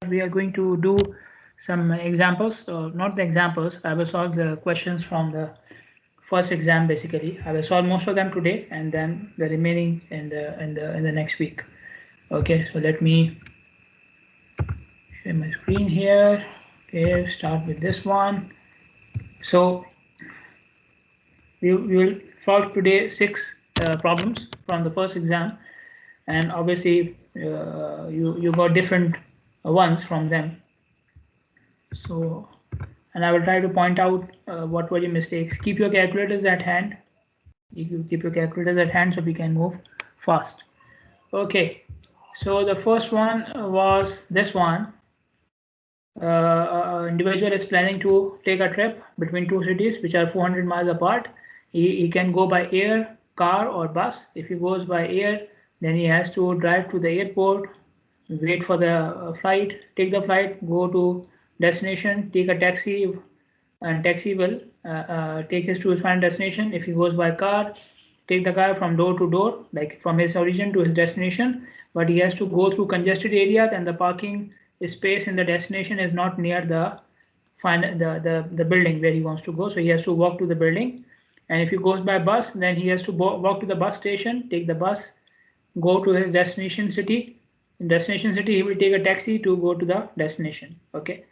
we are going to do some examples, not the examples. I will solve the questions from the first exam. Basically, I will solve most of them today, and then the remaining in the next week. Okay, so let me share my screen here. Okay, start with this one. So we will solve today 6 problems from the first exam, and obviously you got different ones from them. So, and I will try to point out what were your mistakes. Keep your calculators at hand. You keep your calculators at hand so we can move fast. Okay, so the first one was this one. Individual is planning to take a trip between 2 cities which are 400 miles apart. He can go by air, car, or bus. If he goes by air, then he has to drive to the airport, wait for the flight, take the flight, go to destination, take a taxi, and taxi will take his to his final destination. If he goes by car, take the car from door to door, like from his origin to his destination, but he has to go through congested areas, and the parking space in the destination is not near the final the building where he wants to go, so he has to walk to the building. And if he goes by bus, then he has to walk to the bus station, take the bus, go to his destination city. In destination city, he will take a taxi to go to the destination. Okay,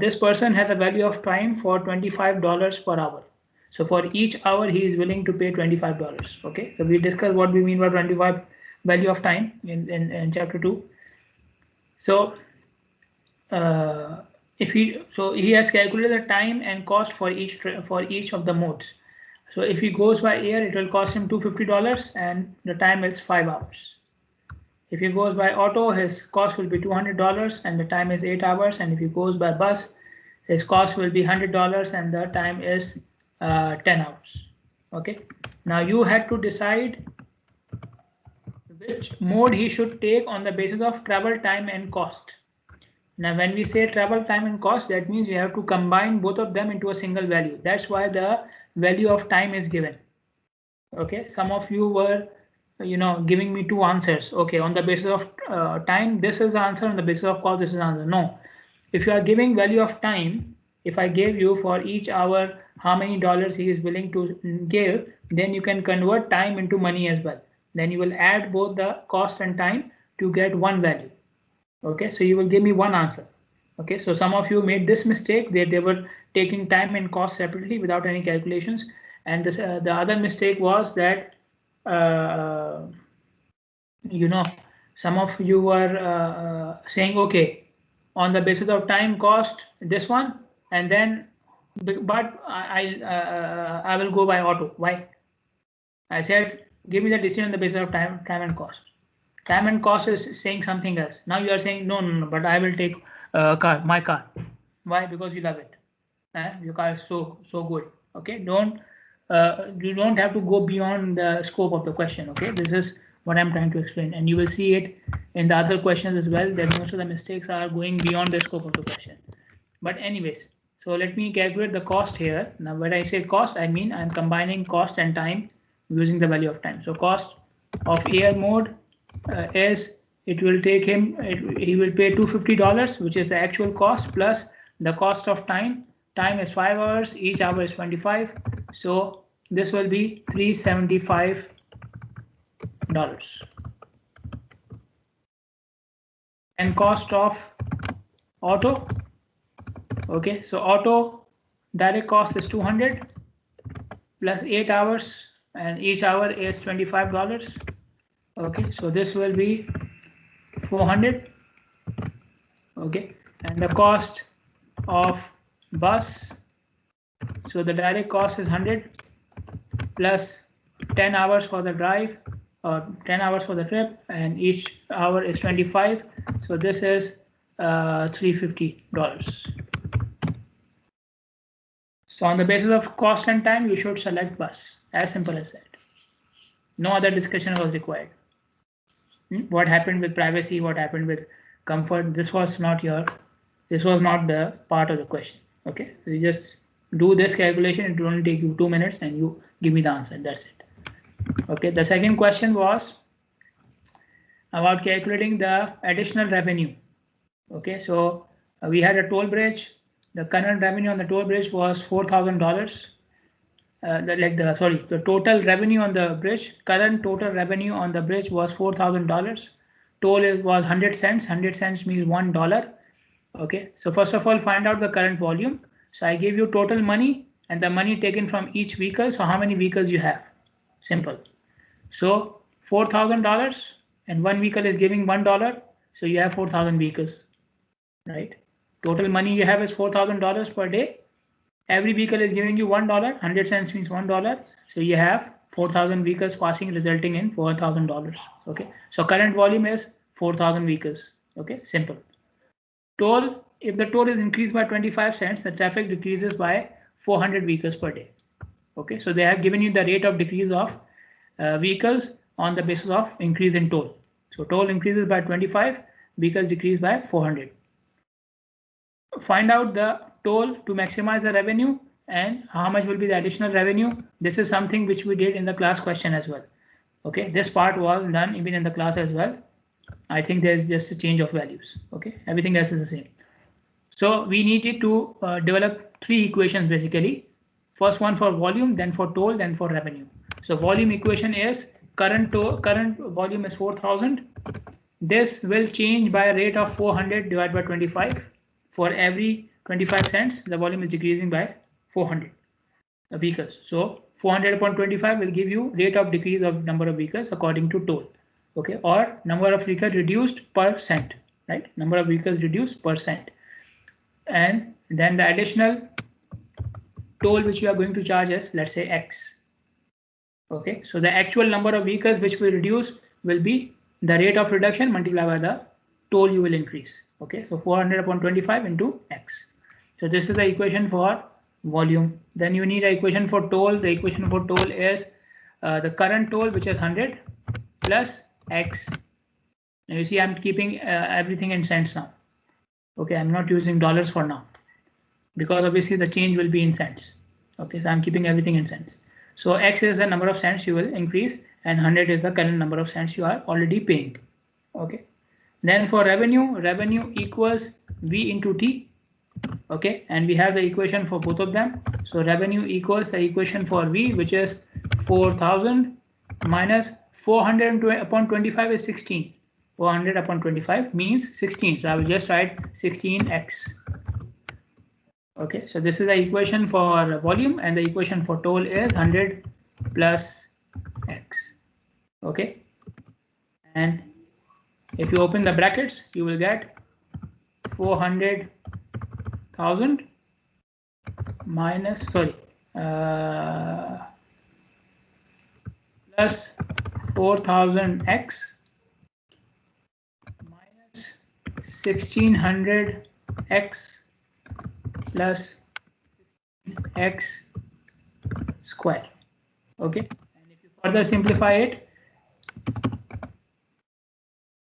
this person has a value of time for $25 per hour. So for each hour, he is willing to pay $25. Okay, so we discussed what we mean by 25 value of time in chapter 2. So if he has calculated the time and cost for each of the modes. So if he goes by air, it will cost him $250 and the time is 5 hours. If he goes by auto, his cost will be $200 and the time is 8 hours. And if he goes by bus, his cost will be $100 and the time is 10 hours. Okay. Now you had to decide which mode he should take on the basis of travel time and cost. Now when we say travel time and cost, that means we have to combine both of them into a single value. That's why the value of time is given. Okay, some of you were giving me 2 answers. Okay, on the basis of time, this is the answer. On the basis of cost, this is the answer. No, if you are giving value of time, if I gave you for each hour how many dollars he is willing to give, then you can convert time into money as well. Then you will add both the cost and time to get one value. Okay, so you will give me one answer. Okay, so some of you made this mistake that they were taking time and cost separately without any calculations. And this, the other mistake was that some of you were saying, okay, on the basis of time cost this one, and then but I will go by auto. Why? I said give me the decision on the basis of time and cost. Time and cost is saying something else. Now you are saying no, but I will take my car. Why? Because you love it. Your car is so good. Okay, you don't have to go beyond the scope of the question. Okay, this is what I'm trying to explain, and you will see it in the other questions as well, that most of the mistakes are going beyond the scope of the question. But anyways, so let me calculate the cost here. Now when I say cost, I mean I'm combining cost and time using the value of time. So cost of air mode is, it will take him, he will pay $250, which is the actual cost, plus the cost of time. Time is 5 hours, each hour is 25, so this will be $375. And cost of auto, okay, so auto direct cost is 200 plus 8 hours, and each hour is $25. Okay, so this will be 400. Okay, and the cost of bus, so the direct cost is 100 plus 10 hours for the drive, or 10 hours for the trip, and each hour is 25, so this is $350. So on the basis of cost and time, you should select bus. As simple as that. No other discussion was required. What happened with privacy, what happened with comfort, this was not the part of the question. Okay, so you just do this calculation, it will only take you 2 minutes and you give me the answer, that's it. Okay, the second question was about calculating the additional revenue. Okay, so we had a toll bridge. The current revenue on the toll bridge was $4,000. The total revenue on the bridge, current total revenue on the bridge was $4,000. Toll was 100 cents. 100 cents means $1. Okay, so first of all, find out the current volume. So I gave you total money and the money taken from each vehicle. So how many vehicles you have? Simple. So $4,000 and one vehicle is giving $1. So you have 4,000 vehicles, right? Total money you have is $4,000 per day. Every vehicle is giving you $1. 100 cents means $1. So you have 4,000 vehicles passing, resulting in $4,000. Okay, so current volume is 4,000 vehicles. Okay, simple. Toll, if the toll is increased by 25 cents, the traffic decreases by 400 vehicles per day. Okay, so they have given you the rate of decrease of vehicles on the basis of increase in toll. So toll increases by 25, vehicles decrease by 400. Find out the toll to maximize the revenue and how much will be the additional revenue. This is something which we did in the class question as well. Okay, this part was done even in the class as well. I think there's just a change of values. Okay, everything else is the same. So we needed to develop three equations basically. First one for volume, then for toll, then for revenue. So volume equation is current volume is 4,000. This will change by a rate of 400 divided by 25. For every 25 cents, the volume is decreasing by 400 vehicles. So 400 upon 25 will give you rate of decrease of number of vehicles according to toll. Okay, or number of vehicles reduced per cent, right? Number of vehicles reduced per cent. And then the additional toll which you are going to charge is, let's say, X. Okay, so the actual number of vehicles which will reduce will be the rate of reduction multiplied by the toll you will increase. Okay, so 400 upon 25 into X. So this is the equation for volume. Then you need an equation for toll. The equation for toll is the current toll, which is 100 plus X. Now you see I'm keeping everything in cents now. Okay, I'm not using dollars for now because obviously the change will be in cents. Okay, so I'm keeping everything in cents. So X is the number of cents you will increase and 100 is the current number of cents you are already paying. Okay, then for revenue equals V into T. Okay, and we have the equation for both of them. So revenue equals the equation for V, which is 4,000 minus 400 upon 25 is 16. 400 upon 25 means 16. So I will just write 16x. Okay, so this is the equation for volume, and the equation for toll is 100 plus x. Okay, and if you open the brackets, you will get 400,000 minus plus 4,000x minus 1,600x plus x square. Okay, and if you further simplify it,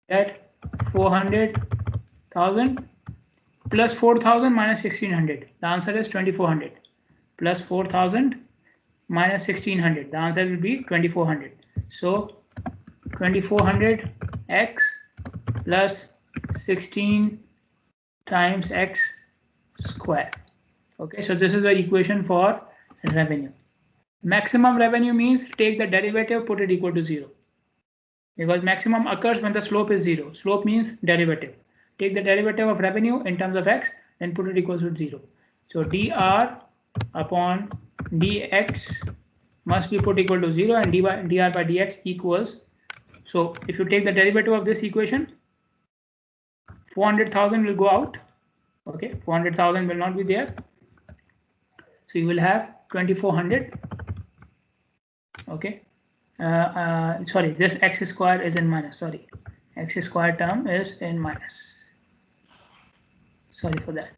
that 400,000 plus 4,000 minus 1,600. The answer is 2,400. Plus 4,000 minus 1,600. The answer will be 2,400. So 2,400x plus 16 times x square. Okay, so this is the equation for revenue. Maximum revenue means take the derivative, put it equal to 0. Because maximum occurs when the slope is 0. Slope means derivative. Take the derivative of revenue in terms of x, then put it equal to 0. So dr upon dx must be put equal to 0, and dr by dx equals. So if you take the derivative of this equation, 400,000 will go out. Okay, 400,000 will not be there. So you will have 2,400. Okay. Sorry, this x square is in minus. Sorry, x square term is in minus. Sorry for that.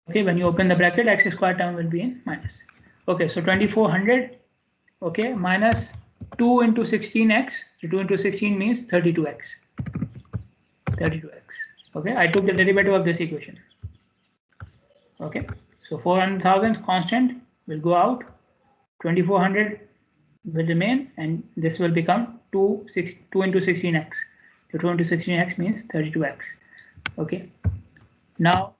Okay, when you open the bracket, x square term will be in minus. Okay, so 2,400. Okay, minus 2 into 16x. So 2 into 16 means 32x. 32x. Okay, I took the derivative of this equation. Okay, so 400,000 constant will go out. 2,400 will remain, and this will become 2 into 16x. So 2 into 16x means 32x. Okay. Now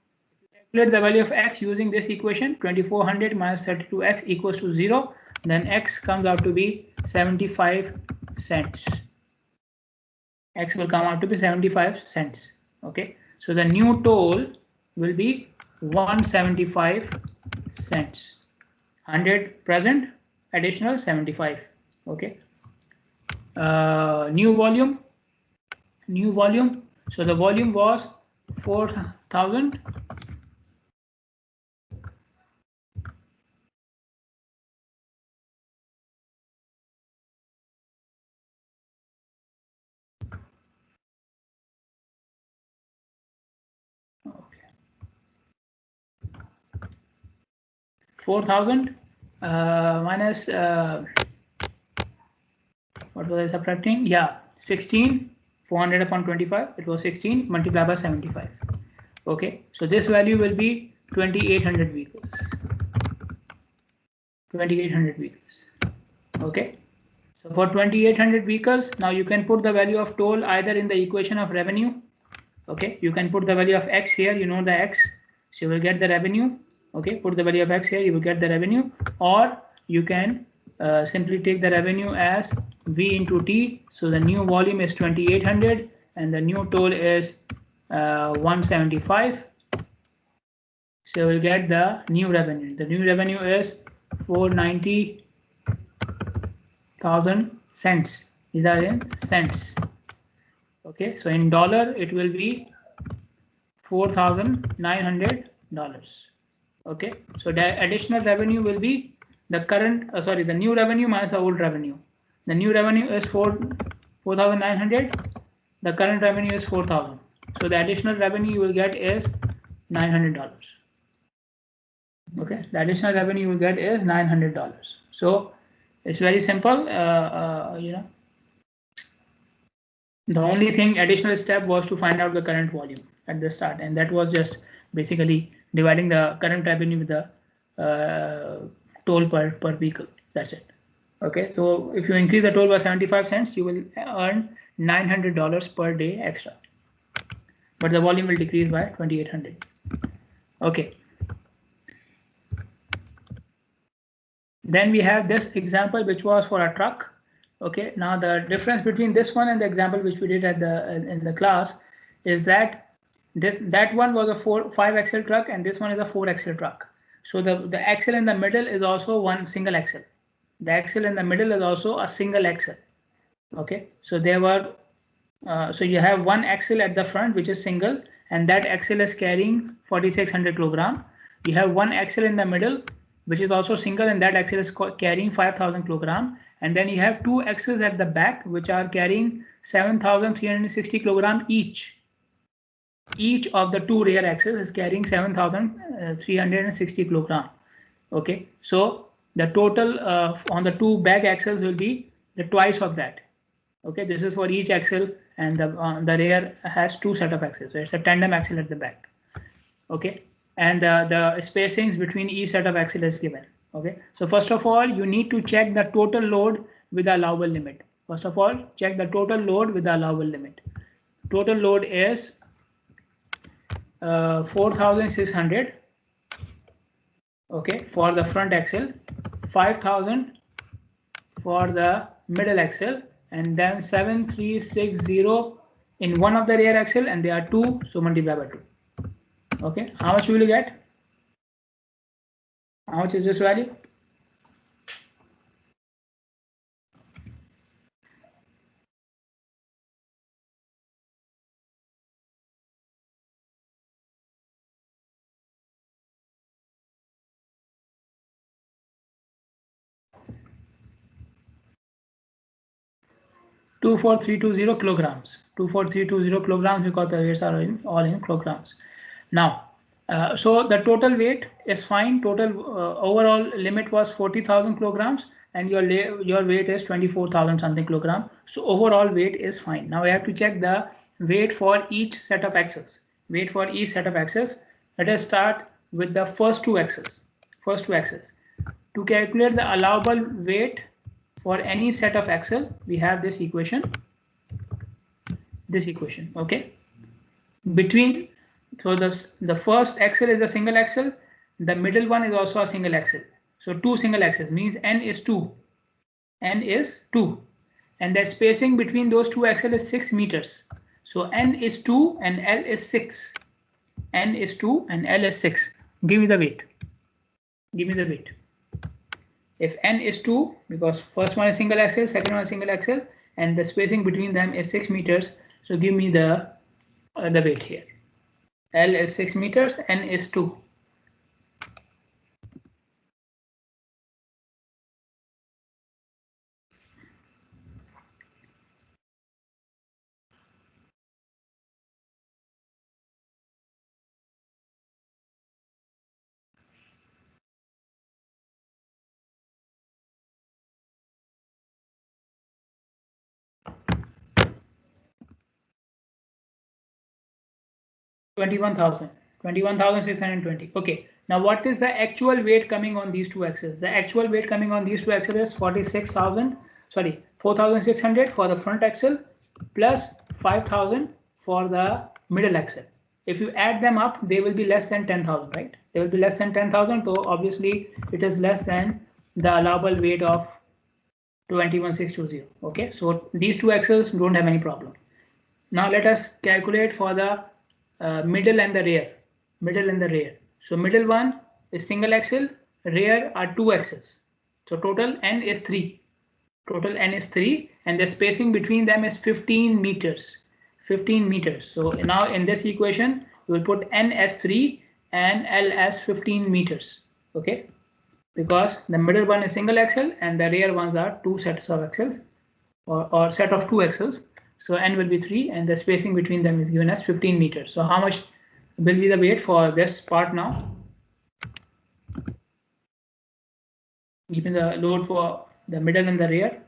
calculate the value of x using this equation. 2400 minus 32x equals to 0. Then x comes out to be 75 cents. X will come out to be 75 cents. Okay. So the new toll will be 175 cents. 100 present, additional 75. Okay. New volume. So the volume was 4,000. Okay. 4,000 minus what was I subtracting? Yeah, 16. 400 upon 25. It was 16 multiplied by 75. Okay, so this value will be 2,800 vehicles. 2,800 vehicles. Okay, so for 2,800 vehicles, now you can put the value of toll either in the equation of revenue. Okay, you can put the value of x here, you know the x, so you will get the revenue. Okay, put the value of x here, you will get the revenue, or you can simply take the revenue as v into t. So the new volume is 2,800 and the new toll is 175. So we'll get the new revenue. The new revenue is 490,000 cents. These are in cents. Okay, so in dollar it will be $4,900. Okay, so the additional revenue will be the current, the new revenue minus the old revenue. The new revenue is 4,900. The current revenue is 4,000. So the additional revenue you will get is $900. Okay, the additional revenue you will get is $900. So it's very simple. The only thing additional step was to find out the current volume at the start, and that was just basically dividing the current revenue with the toll per vehicle. That's it. Okay, so if you increase the toll by 75 cents, you will earn $900 per day extra, but the volume will decrease by 2,800. Okay. Then we have this example which was for a truck. Okay, now the difference between this one and the example which we did at in the class is that that one was a 5 axle truck and this one is a 4 axle truck. So the axle in the middle is also one single axle. The axle in the middle is also a single axle. Okay, so there were so you have one axle at the front which is single, and that axle is carrying 4,600 kilogram. You have one axle in the middle which is also single, and that axle is carrying 5,000 kilogram. And then you have two axles at the back which are carrying 7,360 kilogram each. Each of the two rear axles is carrying 7,360 kilogram. Okay, so the total on the two back axles will be the twice of that. Okay, this is for each axle, and the rear has two set of axles. So it's a tandem axle at the back. Okay, and the spacings between each set of axle is given. Okay, so first of all, you need to check the total load with the allowable limit. First of all, check the total load with the allowable limit. Total load is 4,600. Okay, for the front axle, 5,000 for the middle axle, and then 7,360 in one of the rear axle, and there are two, so multiply by 2. Okay, how much will you get? How much is this value? Two four three two zero kilograms. 24320 kilograms because the weights are all in kilograms. Now, so the total weight is fine. Total overall limit was 40,000 kilograms, and your weight is 24,000 something kilogram. So overall weight is fine. Now I have to check the weight for each set of axles. Weight for each set of axles. Let us start with the first two axles. To calculate the allowable weight for any set of axle, we have this equation, okay? Between, so the first axle is a single axle, the middle one is also a single axle. So two single axles means n is 2. N is 2. And the spacing between those two axles is 6 meters. So n is 2 and L is 6. N is 2 and L is 6. Give me the weight. Give me the weight. If n is 2, because first one is single axle, second one is single axle, and the spacing between them is 6 meters. So give me the weight here. L is 6 meters, n is 2. $21,620. Okay. Now what is the actual weight coming on these two axles? The actual weight coming on these two axles is 4,600 for the front axle plus 5,000 for the middle axle. If you add them up, they will be less than 10,000, right? They will be less than 10,000. So obviously it is less than the allowable weight of 21,620. Okay. So these two axles don't have any problem. Now let us calculate for the middle and the rear. So middle one is single axle, rear are two axles. So total n is 3. And the spacing between them is 15 meters. So now in this equation, we will put n as 3 and L as 15 meters. Okay, because the middle one is single axle and the rear ones are two sets of axles or set of two axles. So n will be 3 and the spacing between them is given as 15 meters. So how much will be the weight for this part now? Given the load for the middle and the rear.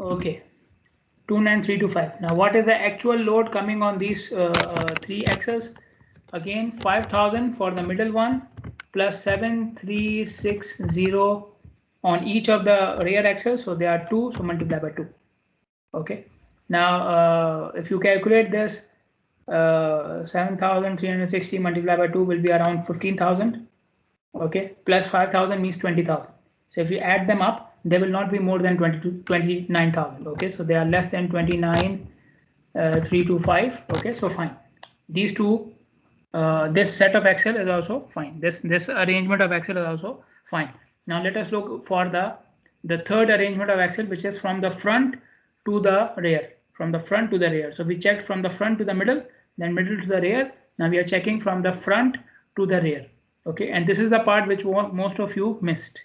Okay, 29325. Now what is the actual load coming on these three axles? Again 5,000 for the middle one plus 7,360 on each of the rear axles. So there are 2, so multiply by 2. Okay, now if you calculate this, 7,360 multiplied by 2 will be around 15,000. Okay, plus 5,000 means 20,000. So if you add them up, they will not be more than 29,000. Okay, so they are less than 29,325. Okay, so fine. These two, this set of axle is also fine. This arrangement of axle is also fine. Now let us look for the third arrangement of axle, which is from the front to the rear. So we checked from the front to the middle, then middle to the rear. Now we are checking from the front to the rear. Okay, and this is the part which most of you missed.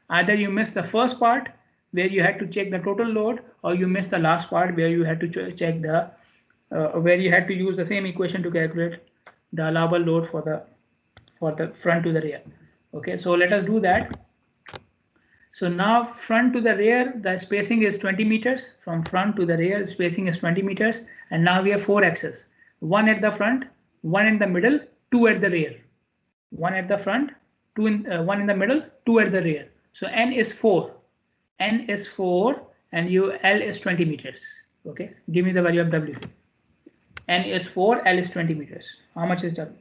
Either you missed the first part where you had to check the total load, or you missed the last part where you had to check the where you had to use the same equation to calculate the allowable load for the front to the rear. Okay, so let us do that. So now front to the rear, the spacing is 20 meters. From front to the rear, spacing is 20 meters. And now we have 4 axes. 1 at the front, 1 in the middle, 2 at the rear. 1 at the front, 1 in the middle, 2 at the rear. So n is 4. N is 4 and L is 20 meters. Okay, give me the value of W. N is 4, L is 20 meters. How much is W?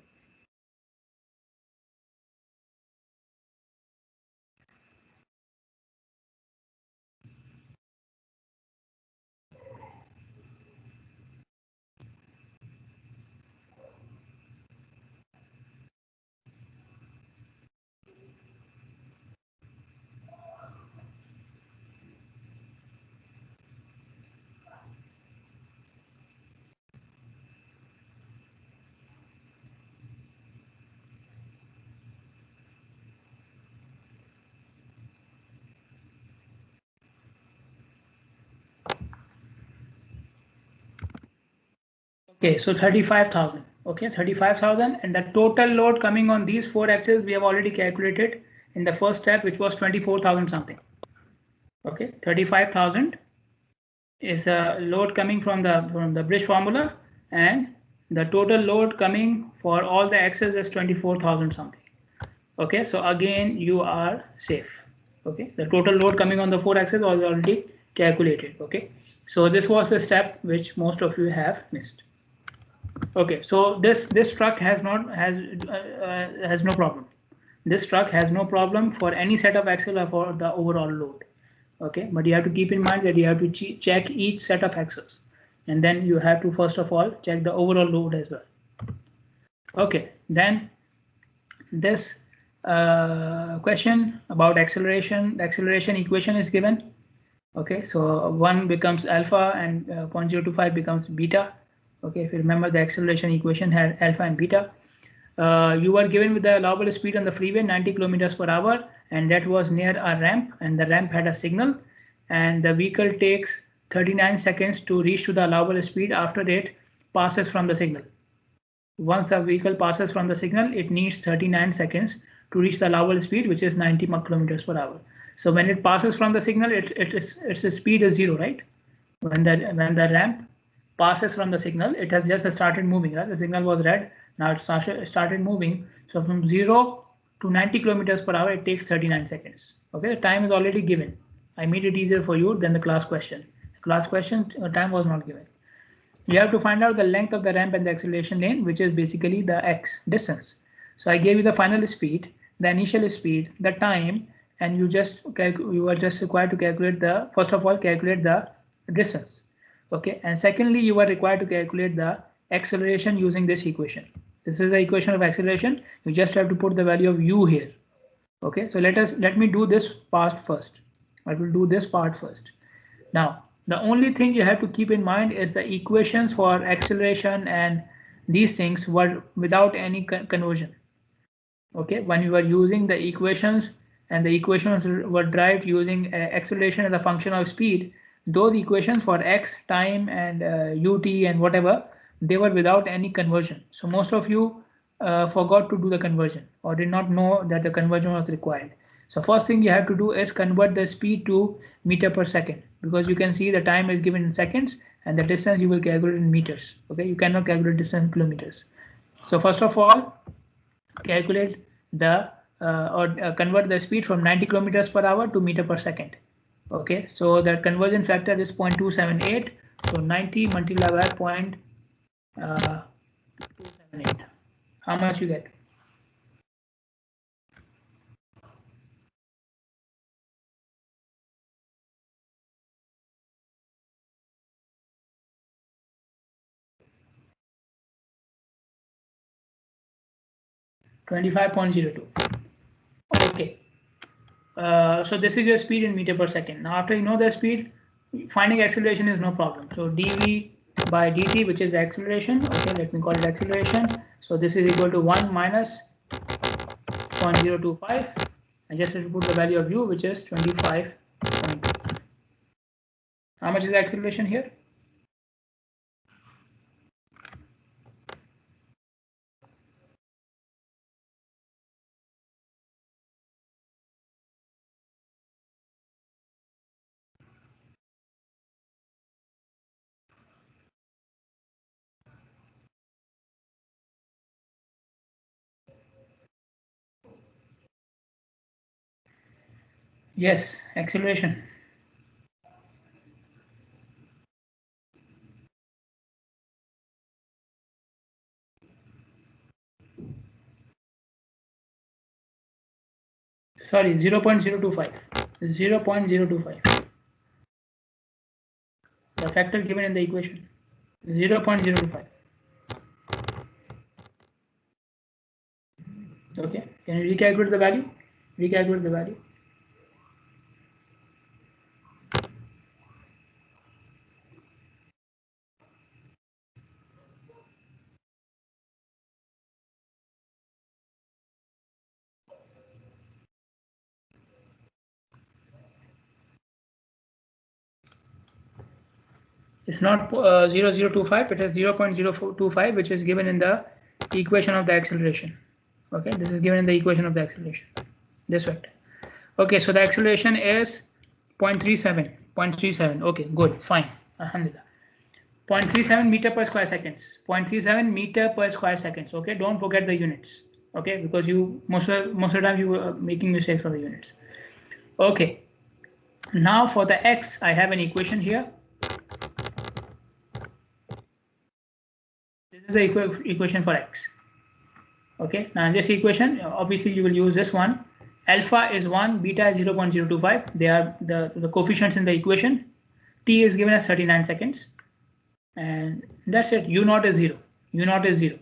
Okay, so 35,000. Okay, 35,000, and the total load coming on these 4 axes we have already calculated in the first step, which was 24,000 something. Okay, 35,000 is a load coming from the bridge formula, and the total load coming for all the axes is 24,000 something. Okay, so again you are safe. Okay, the total load coming on the 4 axes was already calculated. Okay, so this was the step which most of you have missed. Okay, so this truck has no problem. This truck has no problem for any set of axle or for the overall load. Okay, but you have to keep in mind that you have to check each set of axles, and then you have to first of all check the overall load as well. Okay, then this question about acceleration, the acceleration equation is given. Okay, so 1 becomes alpha and 0.025 becomes beta. Okay, if you remember, the acceleration equation had alpha and beta. You were given with the allowable speed on the freeway 90 kilometers per hour, and that was near a ramp, and the ramp had a signal, and the vehicle takes 39 seconds to reach to the allowable speed after it passes from the signal. Once the vehicle passes from the signal, it needs 39 seconds to reach the allowable speed, which is 90 kilometers per hour. So when it passes from the signal, its speed is 0, right? When the ramp passes from the signal, it has just started moving, right? The signal was red, now it started moving. So from 0 to 90 kilometers per hour, it takes 39 seconds. Okay, the time is already given. I made it easier for you than the class question. The class question time was not given. You have to find out the length of the ramp and the acceleration lane, which is basically the x distance. So I gave you the final speed, the initial speed, the time, and you are just required to calculate the, first of all, calculate the distance. Okay, and secondly, you are required to calculate the acceleration using this equation. This is the equation of acceleration. You just have to put the value of u here. Okay, so let me do this part first. I will do this part first. Now, the only thing you have to keep in mind is the equations for acceleration and these things were without any conversion. Okay, when you were using the equations and the equations were derived using acceleration as a function of speed, those equations for x, time, and ut and whatever, they were without any conversion. So most of you forgot to do the conversion or did not know that the conversion was required. So first thing you have to do is convert the speed to meter per second, because you can see the time is given in seconds and the distance you will calculate in meters. Okay, you cannot calculate distance in kilometers. So first of all, calculate the convert the speed from 90 kilometers per hour to meter per second. Okay, so the conversion factor is 0.278. So 90 multiplied by 0.278. How much you get? $25.02. Okay. So this is your speed in meter per second. Now after you know the speed, finding acceleration is no problem. So dv by dt, which is acceleration. Okay, let me call it acceleration. So this is equal to 1 minus 0.025. I just have to put the value of u, which is 25.2. How much is the acceleration here? Yes, acceleration. Sorry, 0.025. 0.025. The factor given in the equation. 0.025. Okay, can you recalculate the value? Recalculate the value. It's not 0.025, it is 0.025, which is given in the equation of the acceleration. Okay, this is given in the equation of the acceleration. this vector. Okay, so the acceleration is 0.37. 0.37. Okay, good, fine. Alhamdulillah. 0.37 meter per square seconds. 0.37 meter per square seconds. Okay, don't forget the units. Okay, because you most of the time you are making mistakes for the units. Okay, now for the x, I have an equation here. This is the equation for x. Okay, now in this equation, obviously you will use this one. Alpha is 1, beta is 0.025. They are the coefficients in the equation. T is given as 39 seconds. And that's it. U naught is 0. U naught is 0.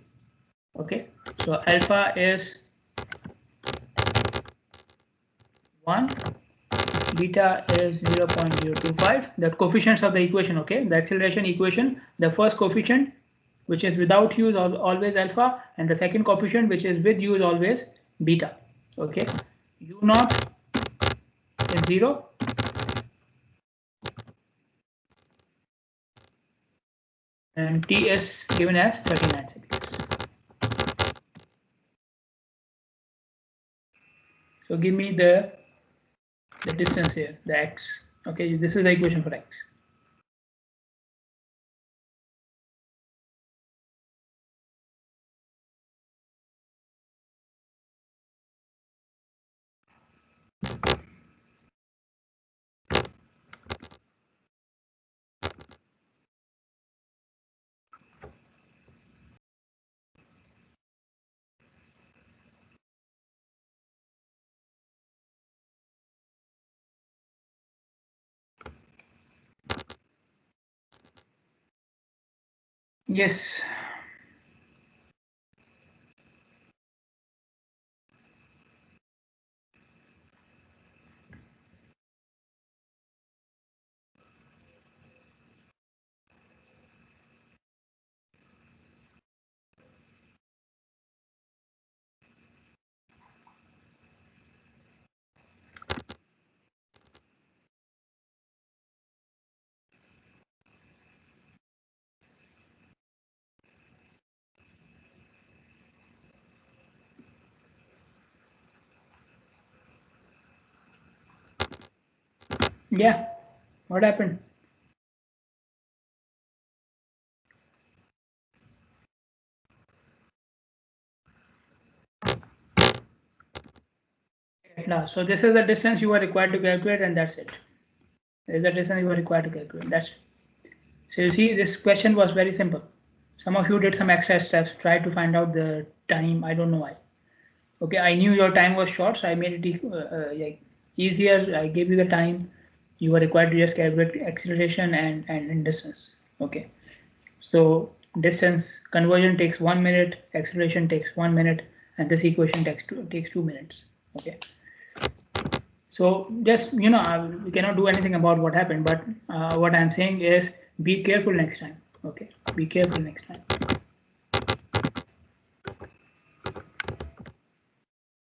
Okay, so alpha is 1, beta is 0.025. The coefficients of the equation, okay, the acceleration equation, the first coefficient which is without u is always alpha, and the second coefficient which is with u is always beta. Okay, u naught is 0, and t is given as 39 seconds. So give me the distance here, the x. Okay, this is the equation for x. Yes. Yeah. What happened? Now, so this is the distance you are required to calculate, and that's it. This is the distance you are required to calculate. That's it. So you see, this question was very simple. Some of you did some extra steps, tried to find out the time. I don't know why. Okay, I knew your time was short, so I made it like easier. I gave you the time. You were required to just calculate acceleration and distance. Okay, so distance conversion takes 1 minute, acceleration takes 1 minute, and this equation takes 2 minutes. Okay. So just, we cannot do anything about what happened, but what I'm saying is be careful next time. Okay, be careful next time.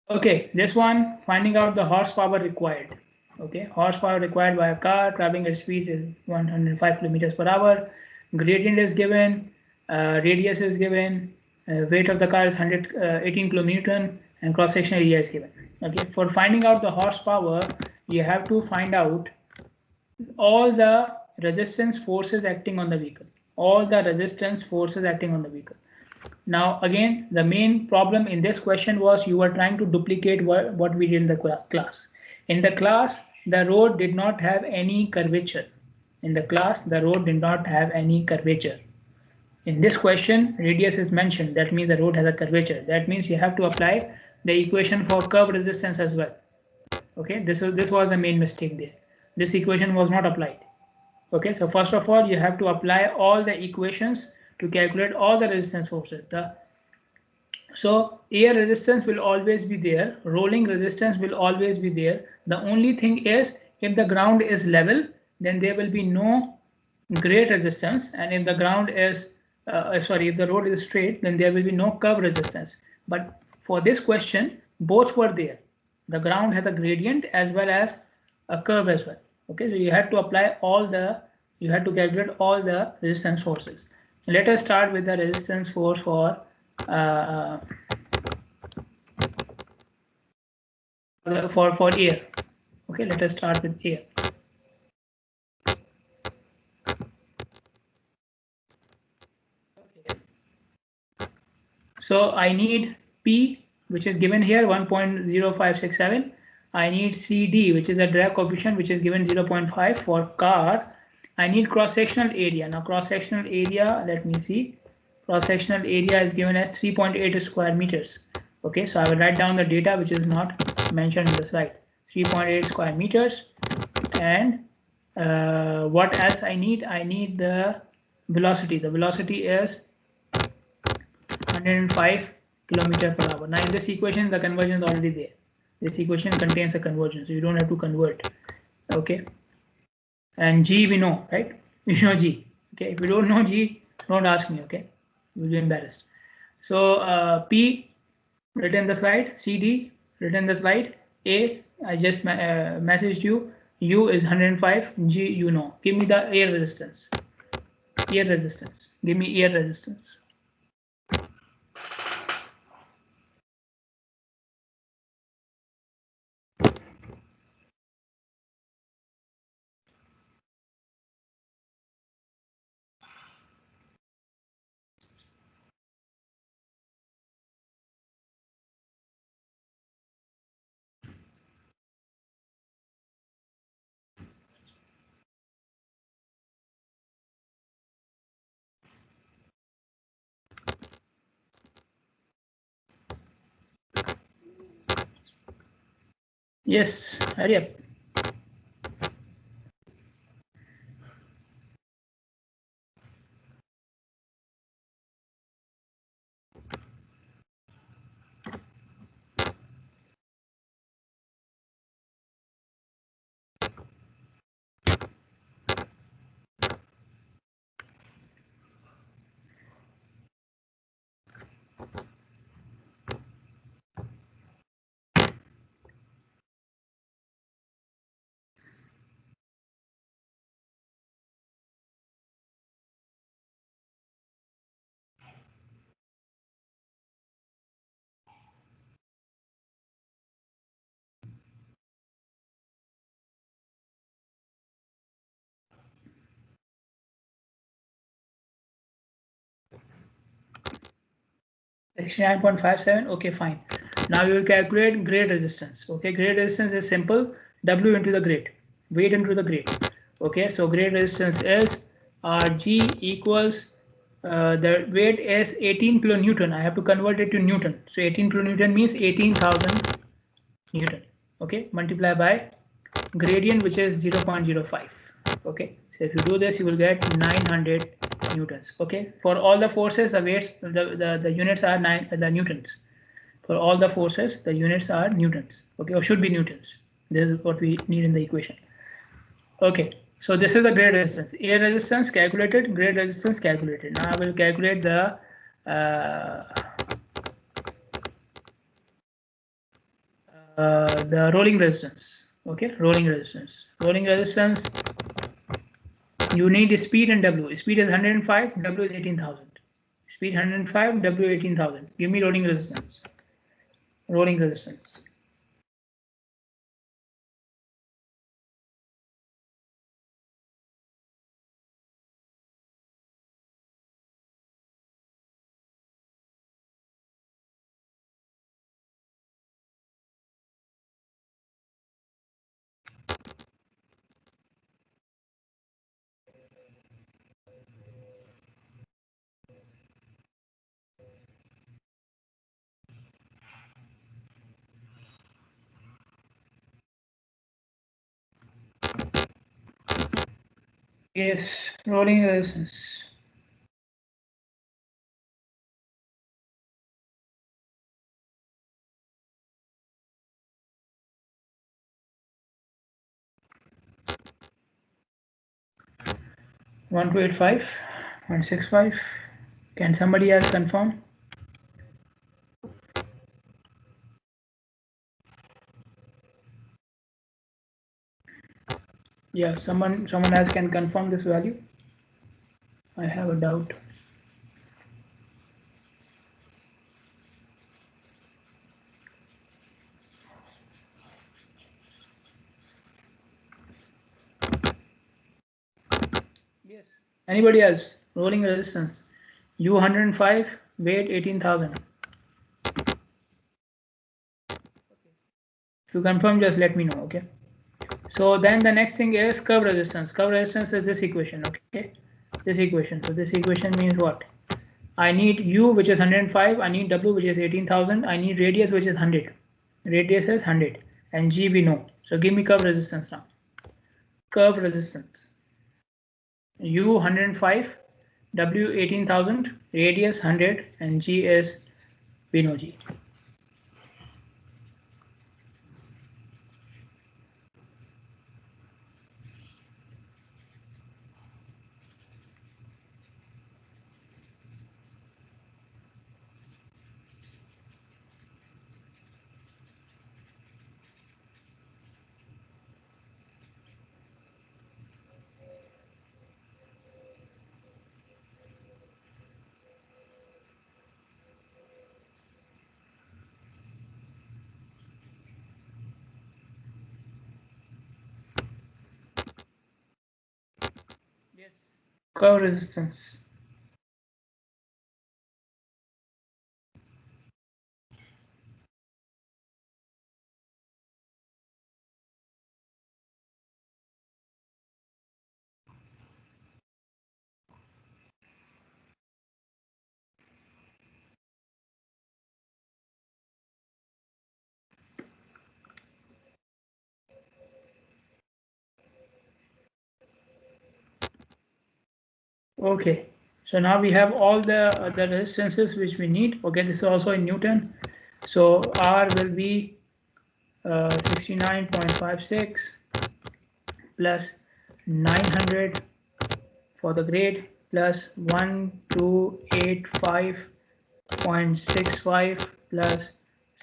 Okay, this one, finding out the horsepower required. Okay, horsepower required by a car traveling at speed is 105 kilometers per hour. Gradient is given, radius is given, weight of the car is 118 kilonewton, and cross-sectional area is given. Okay, for finding out the horsepower, you have to find out all the resistance forces acting on the vehicle. All the resistance forces acting on the vehicle. Now, again, the main problem in this question was you were trying to duplicate what we did in the class. In the class, the road did not have any curvature. In the class, the road did not have any curvature. In this question, radius is mentioned. That means the road has a curvature. That means you have to apply the equation for curve resistance as well. Okay, this was the main mistake there. This equation was not applied. Okay, so first of all, you have to apply all the equations to calculate all the resistance forces. So air resistance will always be there, rolling resistance will always be there. The only thing is, if the ground is level, then there will be no grade resistance, and if the ground is if the road is straight, then there will be no curve resistance. But for this question, both were there. The ground has a gradient as well as a curve as well. Okay, so you have to apply you have to calculate all the resistance forces. Let us start with the resistance force for for air. Okay, let us start with air. Okay. So I need P, which is given here 1.0567. I need CD, which is a drag coefficient, which is given 0.5 for car. I need cross-sectional area. Now cross-sectional area, let me see. Cross-sectional area is given as 3.8 square meters. Okay, so I will write down the data which is not mentioned in the slide. 3.8 square meters. And what else I need? I need the velocity. The velocity is 105 kilometer per hour. Now in this equation, the conversion is already there. This equation contains a conversion, so you don't have to convert. Okay. And G we know, right? We know G. Okay. If you don't know G, don't ask me. Okay. You'll be embarrassed. So P written the slide. CD written the slide. A I just messaged you. U is 105. G you know. Give me the air resistance. Air resistance. Give me air resistance. Yes, hurry up. Section 9.57. Okay, fine. Now you will calculate grade resistance. Okay, grade resistance is simple. W into the grade, weight into the grade. Okay, so grade resistance is Rg equals the weight is 18 kilonewton. I have to convert it to Newton. So 18 kilonewton means 18,000 Newton. Okay, multiply by gradient, which is 0.05. Okay, so if you do this, you will get 900 newtons. Okay, for all the forces, the weights, the units are the newtons. For all the forces, the units are newtons. Okay, or should be newtons. This is what we need in the equation. Okay, so this is the grade resistance. Air resistance calculated, grade resistance calculated. Now I will calculate the rolling resistance. Okay, rolling resistance. Rolling resistance. You need speed and W. Speed is 105, W is 18,000. Speed 105, W 18,000. Give me rolling resistance. Rolling resistance. Yes, rolling resistance. One two eight five, 165. Can somebody else confirm? Yeah, someone else can confirm this value. I have a doubt. Yes. Anybody else? Rolling resistance. U 105, weight 18,000. If you confirm, just let me know, okay? So then the next thing is curve resistance. Curve resistance is this equation, okay? This equation. So this equation means what? I need U, which is 105. I need W, which is 18,000. I need radius, which is 100. Radius is 100. And G we know. So give me curve resistance now. Curve resistance. U 105, W 18,000, radius 100, and G is we know G. Yes. Curve resistance. Okay, so now we have all the resistances which we need. Okay, this is also in Newton. So R will be 69.56 plus 900 for the grade plus 1285.65 plus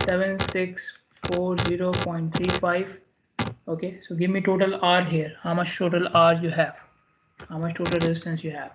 7640.35. Okay, so give me total R here. How much total R you have? How much total resistance you have?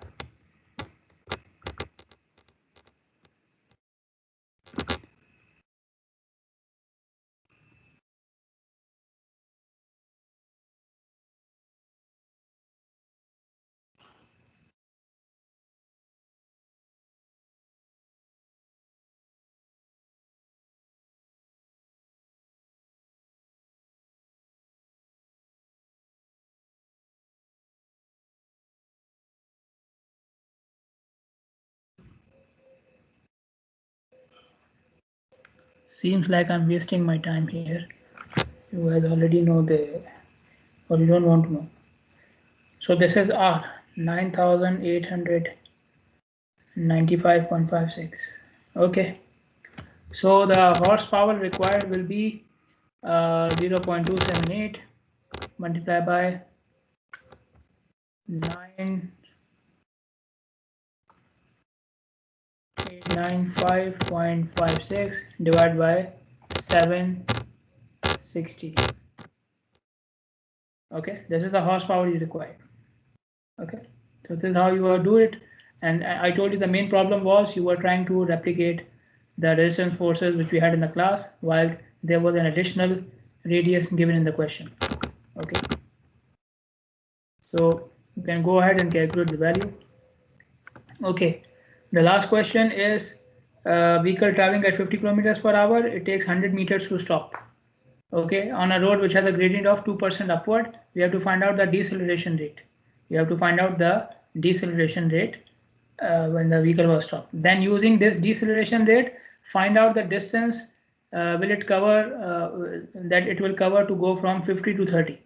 Seems like I'm wasting my time here. You guys already know or you don't want to know. So this is R, 9895.56. Okay. So the horsepower required will be 0.278 multiplied by 9895.56 divided by 760. Okay, this is the horsepower you require. Okay, so this is how you do it. And I told you the main problem was you were trying to replicate the resistance forces which we had in the class while there was an additional radius given in the question. Okay, so you can go ahead and calculate the value. Okay, the last question is vehicle traveling at 50 kilometers per hour, it takes 100 meters to stop. Okay, on a road which has a gradient of 2% upward, we have to find out the deceleration rate. We have to find out the deceleration rate when the vehicle was stopped. Then using this deceleration rate, find out the distance will it cover that it will cover to go from 50 to 30.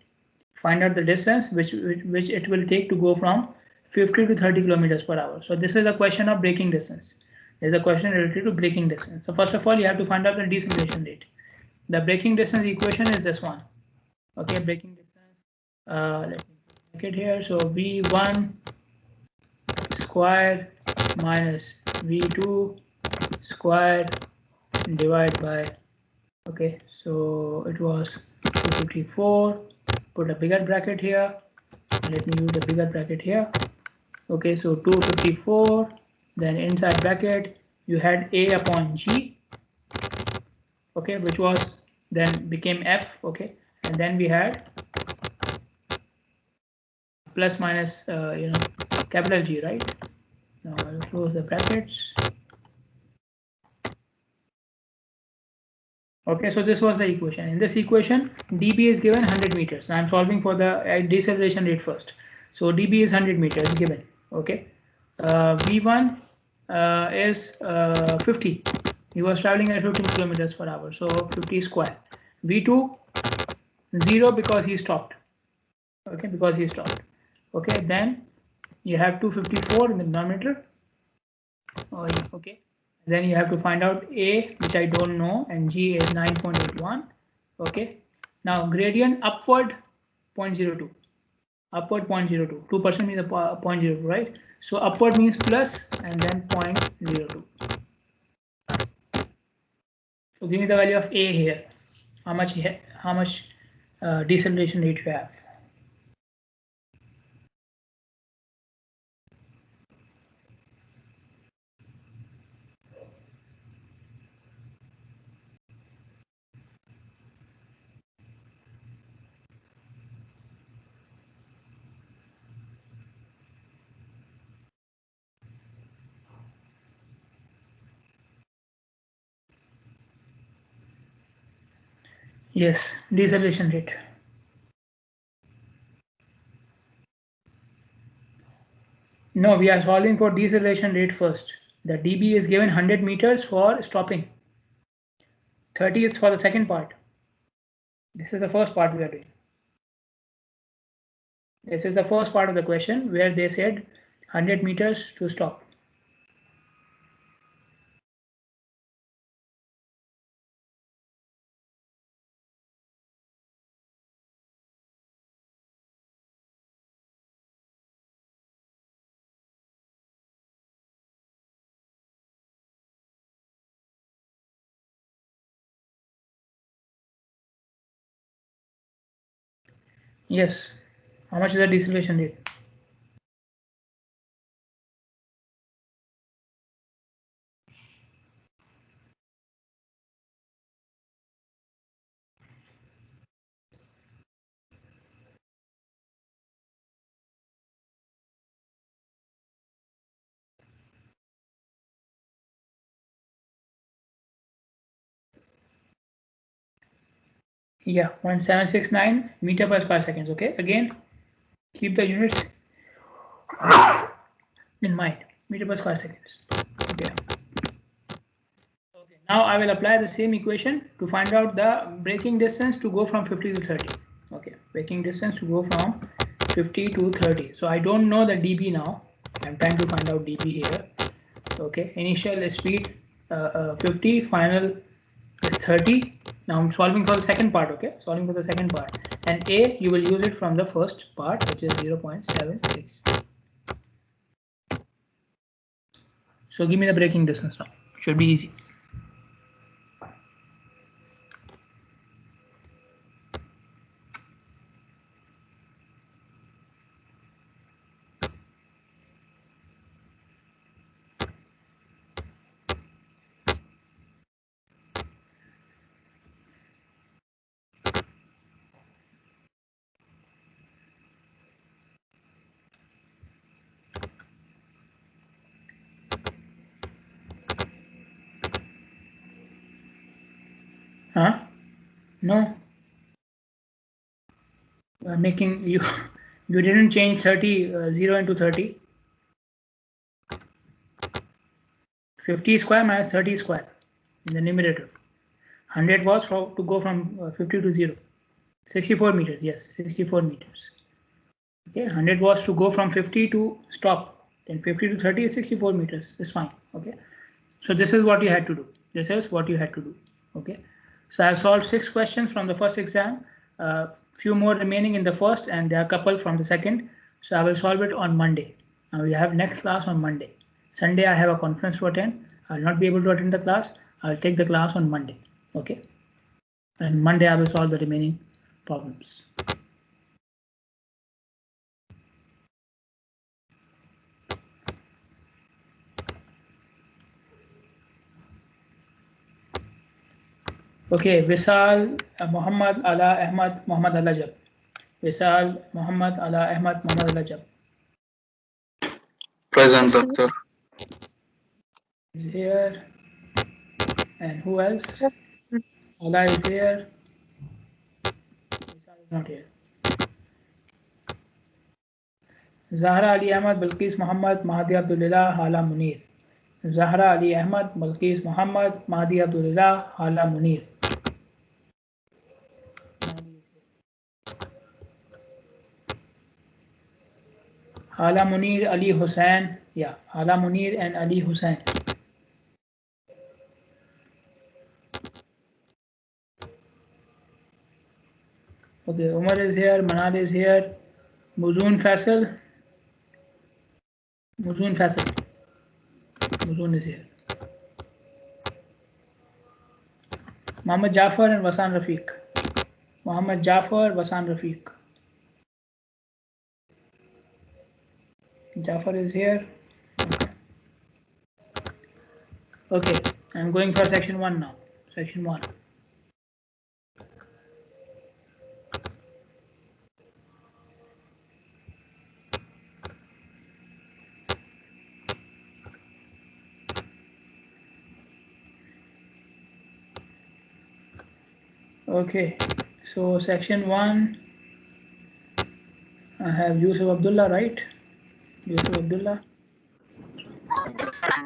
Find out the distance which it will take to go from 50 to 30 kilometers per hour. So this is a question of braking distance. There's a question related to braking distance. So first of all, you have to find out the deceleration rate. The braking distance equation is this one. Okay, braking distance. Let me make it here. So V1 square minus V2 square divided by, okay, so it was 254. Put a bigger bracket here. Let me use a bigger bracket here. Okay, so 254. Then inside bracket you had A upon G. Okay, which was then became F. Okay, and then we had plus minus capital G, right? Now I'll close the brackets. Okay, so this was the equation. In this equation, dB is given 100 meters. Now I'm solving for the deceleration rate first. So dB is 100 meters given. Okay, V1 is 50. He was traveling at 15 kilometers per hour, so 50 square. V2 0 because he stopped. Okay, because he stopped. Okay, then you have 254 in the denominator. Oh, okay. Then you have to find out A, which I don't know, and G is 9.81. Okay. Now gradient upward 0.02. Upward 0.02. 2% means a 0.02, right? So upward means plus and then 0.02. So give me the value of A here. How much deceleration rate you have? Yes, deceleration rate. No, we are solving for deceleration rate first. The dB is given 100 meters for stopping. 30 is for the second part. This is the first part we are doing. This is the first part of the question where they said 100 meters to stop. Yes. How much is the deceleration rate? Yeah, 0.769 meter per square seconds. Okay, again, keep the units in mind. Meter per square seconds. Okay. Okay. Now I will apply the same equation to find out the braking distance to go from 50 to 30. Okay, braking distance to go from 50 to 30. So I don't know the dB now. I'm trying to find out dB here. Okay, initial speed 50, final is 30. Now I'm solving for the second part. Okay, solving for the second part, and A you will use it from the first part, which is 0.76. So give me the braking distance now. Should be easy. Huh? No. Making you you didn't change 30 0 into 30. 50 square minus 30 square in the numerator. 100 was to go from 50 to 0. 64 meters. Yes, 64 meters. Okay, 100 was to go from 50 to stop. Then 50 to 30 is 64 meters. It's fine. Okay. So this is what you had to do. This is what you had to do. Okay. So I have solved 6 questions from the first exam. Few more remaining in the first, and there are a couple from the second. So I will solve it on Monday. Now we have next class on Monday. Sunday I have a conference to attend. I will not be able to attend the class. I will take the class on Monday. Okay. And Monday I will solve the remaining problems. Okay, Visal Muhammad Ala Ahmad Muhammad Alajab. Visal Muhammad Ala Ahmad Muhammad Alajab. Present, doctor. Is here. And who else? Ola is here. Isa is not here. Zahra Ali Ahmad, Bilqis Muhammad, Mahdi Abdulillah, Hala Munir. Zahra Ali Ahmad, Bilqis Muhammad, Mahdi Abdulillah, Hala Munir. Hala Munir, Ali Hussain. Yeah, Hala Munir and Ali Hussain. Okay, Umar is here, Manal is here, Muzun Faisal. Muzun Faisal. Muzun is here. Muhammad Jafar and Wasan Rafiq. Muhammad Jafar, Wasan Rafiq. Jafar is here. Okay, I'm going for section 1 now. Section 1. Okay, so section 1, I have Yusuf Abdullah, right? Yusuf Abdullah.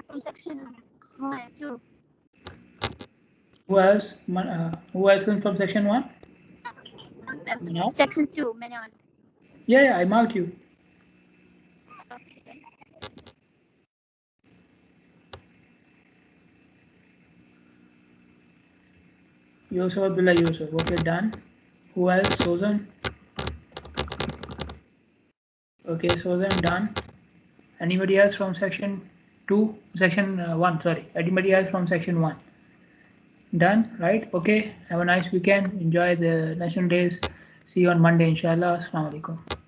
From section 1 and 2. Who else? Who else from section 1? No? Section 2, Manon. Yeah, I marked you. Okay. Yusuf Abdullah Yusuf. Okay, done. Who else? Sozan. Okay, Sozan, done. Anybody else from section 2? Section 1, sorry. Anybody else from section 1? Done, right? Okay. Have a nice weekend. Enjoy the national days. See you on Monday, inshallah. Assalamu alaikum.